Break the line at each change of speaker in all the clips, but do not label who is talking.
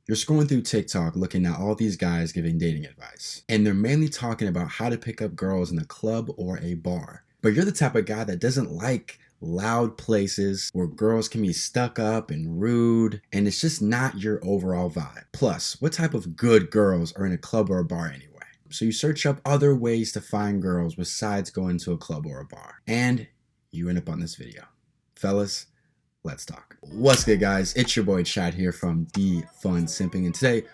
You're scrolling through TikTok looking at all these guys giving dating advice, and they're mainly talking about how to pick up girls in a club or a bar. But you're the type of guy that doesn't like loud places where girls can be stuck up and rude, and it's just not your overall vibe. Plus, what type of good girls are in a club or a bar anyway? So you search up other ways to find girls besides going to a club or a bar, and you end up on this video. Fellas, let's talk. What's good, guys? It's your boy Chad here from The Fun Simping, and today,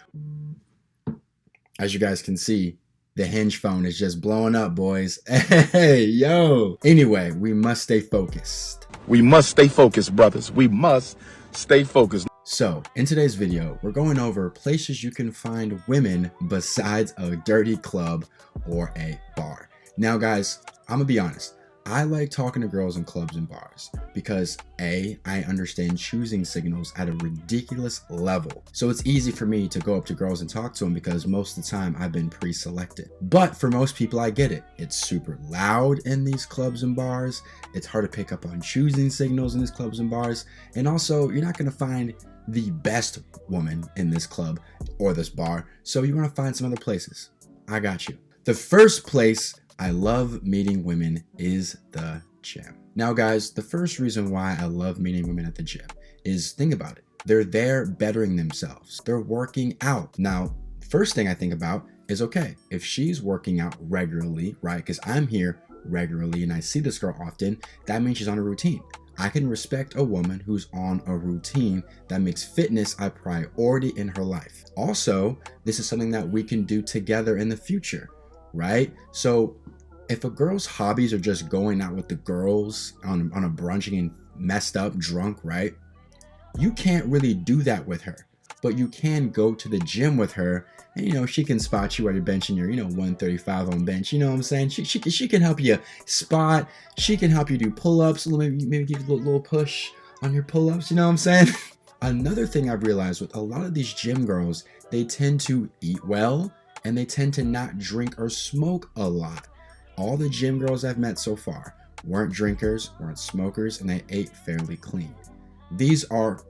as you guys can see, the Hinge phone is just blowing up, boys. Hey, yo. Anyway, we must stay focused.
We must stay focused, brothers. We must stay focused.
So, in today's video, we're going over places you can find women besides a dirty club or a bar. Now, guys, I'm gonna be honest. I like talking to girls in clubs and bars because A, I understand choosing signals at a ridiculous level. So it's easy for me to go up to girls and talk to them because most of the time I've been pre-selected. But for most people, I get it. It's super loud in these clubs and bars. It's hard to pick up on choosing signals in these clubs and bars. And also, you're not gonna find the best woman in this club or this bar. So you wanna find some other places. I got you. The first place I love meeting women is the gym. Now, guys, the first reason why I love meeting women at the gym is, think about it. They're there bettering themselves. They're working out. Now, first thing I think about is, okay, if she's working out regularly, right? Because I'm here regularly and I see this girl often, that means she's on a routine. I can respect a woman who's on a routine that makes fitness a priority in her life. Also, this is something that we can do together in the future, right? So if a girl's hobbies are just going out with the girls on a brunch and messed up, drunk, right? You can't really do that with her, but you can go to the gym with her and, she can spot you at your bench and you're, 135 on bench. You know what I'm saying? She can help you spot. She can help you do pull-ups. Maybe give you a little push on your pull-ups. You know what I'm saying? Another thing I've realized with a lot of these gym girls, they tend to eat well and they tend to not drink or smoke a lot. All the gym girls I've met so far weren't drinkers, weren't smokers, and they ate fairly clean. These are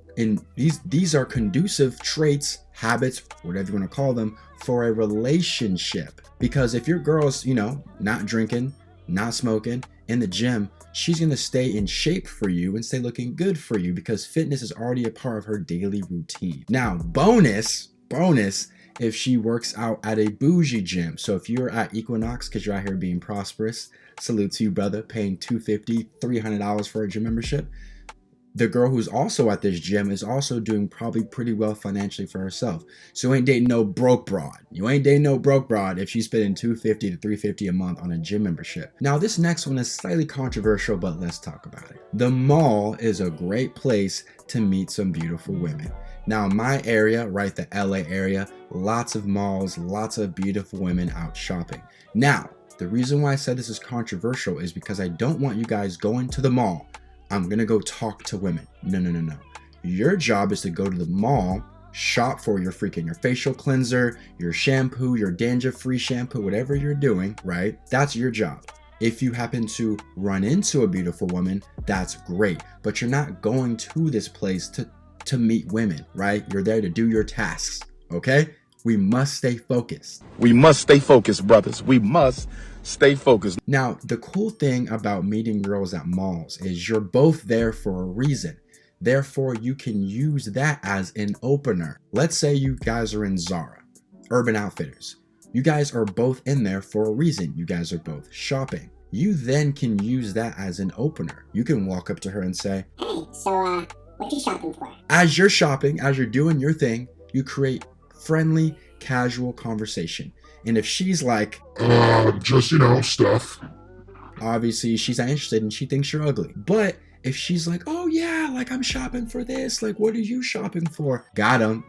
conducive traits, habits, whatever you want to call them, for a relationship. Because if your girl's, not drinking, not smoking, in the gym, she's going to stay in shape for you and stay looking good for you because fitness is already a part of her daily routine. Now, bonus, if she works out at a bougie gym. So if you're at Equinox because you're out here being prosperous, salute to you, brother, paying $250, $300 for a gym membership. The girl who's also at this gym is also doing probably pretty well financially for herself. So you ain't dating no broke broad. You ain't dating no broke broad if she's spending $250 to $350 a month on a gym membership. Now, this next one is slightly controversial, but let's talk about it. The mall is a great place to meet some beautiful women. Now, my area, right, the LA area, lots of malls, lots of beautiful women out shopping. Now, the reason why I said this is controversial is because I don't want you guys going to the mall. I'm gonna go talk to women. No. Your job is to go to the mall, shop for your facial cleanser, your shampoo, your dandruff-free shampoo, whatever you're doing, right? That's your job. If you happen to run into a beautiful woman, that's great. But you're not going to this place to meet women, right? You're there to do your tasks, okay? We must stay focused.
We must stay focused, brothers. We must stay focused.
Now, the cool thing about meeting girls at malls is you're both there for a reason. Therefore, you can use that as an opener. Let's say you guys are in Zara, Urban Outfitters. You guys are both in there for a reason. You guys are both shopping. You then can use that as an opener. You can walk up to her and say,
"Hey, so what you shopping for?"
As you're shopping, as you're doing your thing, you create friendly, casual conversation. And if she's like,
just, stuff.
Obviously she's not interested and she thinks you're ugly. But if she's like, oh yeah, like I'm shopping for this, like what are you shopping for? Got him.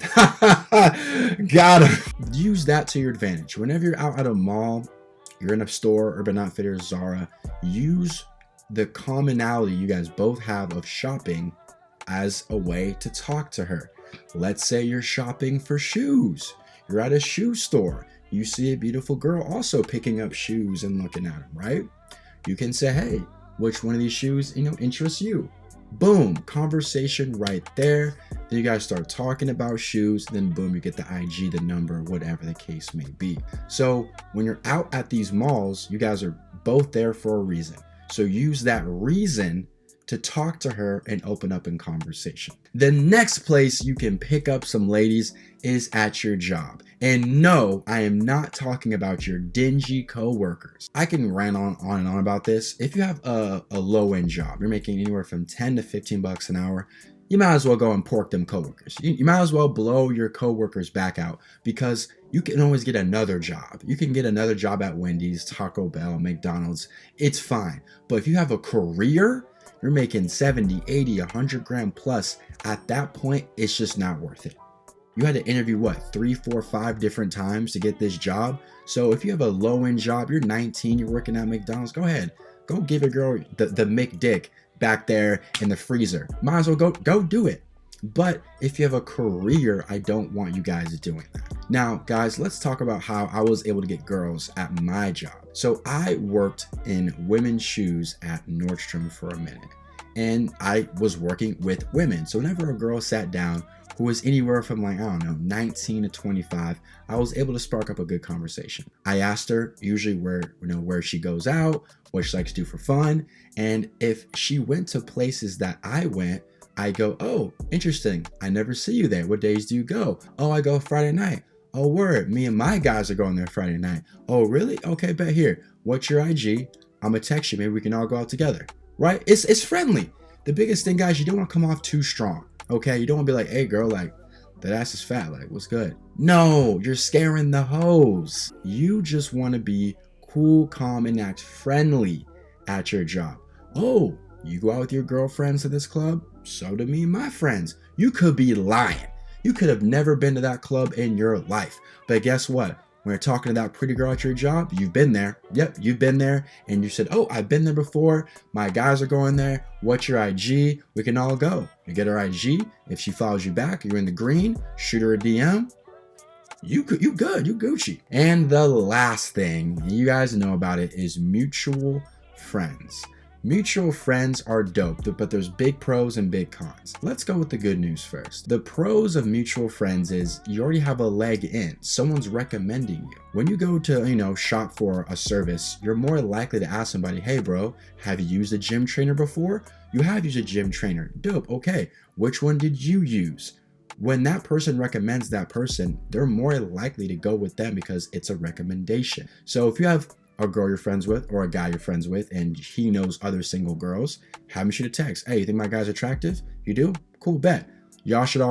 Got him. Use that to your advantage. Whenever you're out at a mall, you're in a store, Urban Outfitters, Zara, use the commonality you guys both have of shopping as a way to talk to her. Let's say you're shopping for shoes. You're at a shoe store. You see a beautiful girl also picking up shoes and looking at them, right? You can say, hey, which one of these shoes, interests you? Boom, conversation right there. Then you guys start talking about shoes. Then boom, you get the IG, the number, whatever the case may be. So when you're out at these malls, you guys are both there for a reason. So use that reason to talk to her and open up in conversation. The next place you can pick up some ladies is at your job. And no, I am not talking about your dingy co-workers. I can rant on and on about this. If you have a low-end job, you're making anywhere from 10 to 15 bucks an hour, you might as well go and pork them coworkers. You might as well blow your coworkers back out, because you can always get another job. You can get another job at Wendy's, Taco Bell, McDonald's. It's fine. But if you have a career, you're making 70, 80, 100 grand plus. At that point, it's just not worth it. You had to interview, what, 3, 4, 5 different times to get this job? So if you have a low-end job, you're 19, you're working at McDonald's, go ahead. Go give a girl the McDick back there in the freezer. Might as well go do it. But if you have a career, I don't want you guys doing that. Now, guys, let's talk about how I was able to get girls at my job. So I worked in women's shoes at Nordstrom for a minute, and I was working with women. So whenever a girl sat down who was anywhere from, like, I don't know, 19 to 25, I was able to spark up a good conversation. I asked her usually where she goes out, what she likes to do for fun. And if she went to places that I went, I go, oh, interesting. I never see you there. What days do you go? Oh, I go Friday night. Oh, word. Me and my guys are going there Friday night. Oh, really? Okay, bet here. What's your IG? I'm gonna text you. Maybe we can all go out together. Right? It's friendly. The biggest thing, guys, you don't want to come off too strong. Okay? You don't want to be like, hey, girl, like, that ass is fat. Like, what's good? No, you're scaring the hoes. You just want to be cool, calm, and act friendly at your job. Oh, you go out with your girlfriends to this club? So do me and my friends. You could be lying. You could have never been to that club in your life. But guess what? When you're talking to that pretty girl at your job, you've been there. Yep, you've been there. And you said, oh, I've been there before. My guys are going there. What's your IG? We can all go. You get her IG. If she follows you back, you're in the green. Shoot her a DM. You good. You Gucci. And the last thing, you guys know about it, is mutual friends. Mutual friends are dope, but there's big pros and big cons. Let's go with the good news first. The pros of mutual friends is you already have a leg in. Someone's recommending you. When you go to, shop for a service, you're more likely to ask somebody, hey bro, have you used a gym trainer before? You have used a gym trainer. Dope. Okay. Which one did you use? When that person recommends that person, they're more likely to go with them because it's a recommendation. So if you have a girl you're friends with or a guy you're friends with and he knows other single girls, have him shoot a text. Hey, you think my guy's attractive? You do? Cool, bet. Y'all should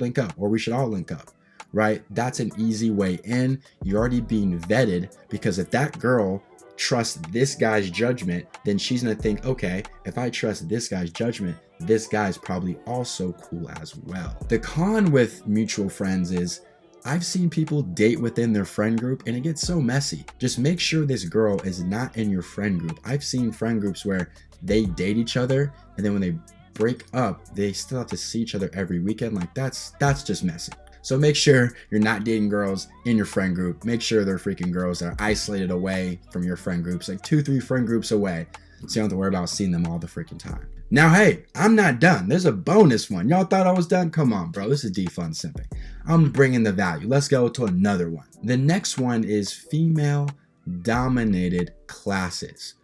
link up, or we should all link up, right? That's an easy way in. You're already being vetted, because if that girl trusts this guy's judgment, then she's gonna think, okay, if I trust this guy's judgment, this guy's probably also cool as well. The con with mutual friends is I've seen people date within their friend group and it gets so messy. Just make sure this girl is not in your friend group. I've seen friend groups where they date each other and then when they break up, they still have to see each other every weekend. Like that's just messy. So make sure you're not dating girls in your friend group. Make sure they're freaking girls that are isolated away from your friend groups, like 2-3 friend groups away. So you don't have to worry about seeing them all the freaking time. Now, hey, I'm not done. There's a bonus one. Y'all thought I was done? Come on, bro. This is defund simping. I'm bringing the value. Let's go to another one. The next one is female-dominated classes.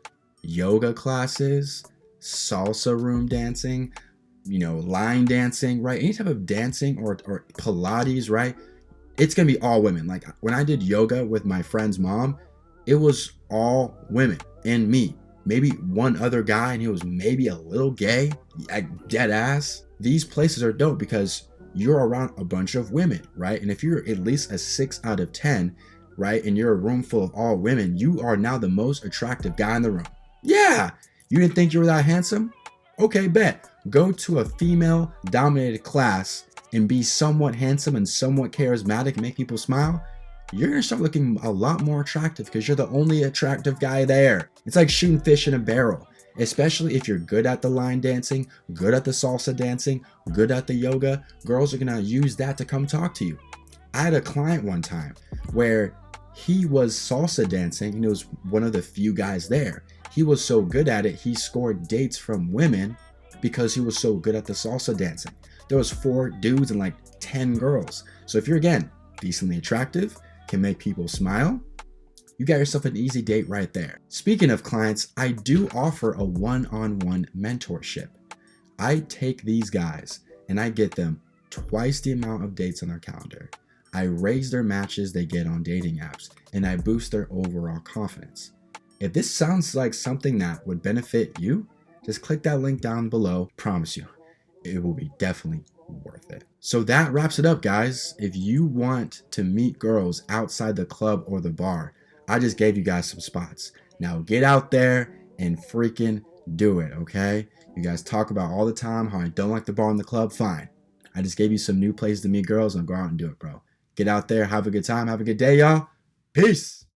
Yoga classes, salsa room dancing, line dancing, right? Any type of dancing or Pilates, right? It's going to be all women. Like when I did yoga with my friend's mom, it was all women and me. Maybe one other guy, and he was maybe a little gay, dead ass. These places are dope because you're around a bunch of women, right? And if you're at least a 6 out of 10, right, and you're a room full of all women, you are now the most attractive guy in the room. Yeah, you didn't think you were that handsome? Okay, bet. Go to a female-dominated class and be somewhat handsome and somewhat charismatic and make people smile. You're going to start looking a lot more attractive because you're the only attractive guy there. It's like shooting fish in a barrel, especially if you're good at the line dancing, good at the salsa dancing, good at the yoga. Girls are going to use that to come talk to you. I had a client one time where he was salsa dancing and he was one of the few guys there. He was so good at it, he scored dates from women because he was so good at the salsa dancing. There was 4 dudes and like 10 girls. So if you're, again, decently attractive, can make people smile, you got yourself an easy date right there. Speaking of clients, I do offer a one-on-one mentorship. I take these guys and I get them twice the amount of dates on their calendar. I raise their matches they get on dating apps, and I boost their overall confidence. If this sounds like something that would benefit you, just click that link down below. Promise you, it will be definitely worth it. So that wraps it up, guys. If you want to meet girls outside the club or the bar, I just gave you guys some spots. Now get out there and freaking do it, okay? You guys talk about all the time how I don't like the bar and the club. Fine. I just gave you some new places to meet girls, and go out and do it, bro. Get out there, have a good time, have a good day, y'all. Peace.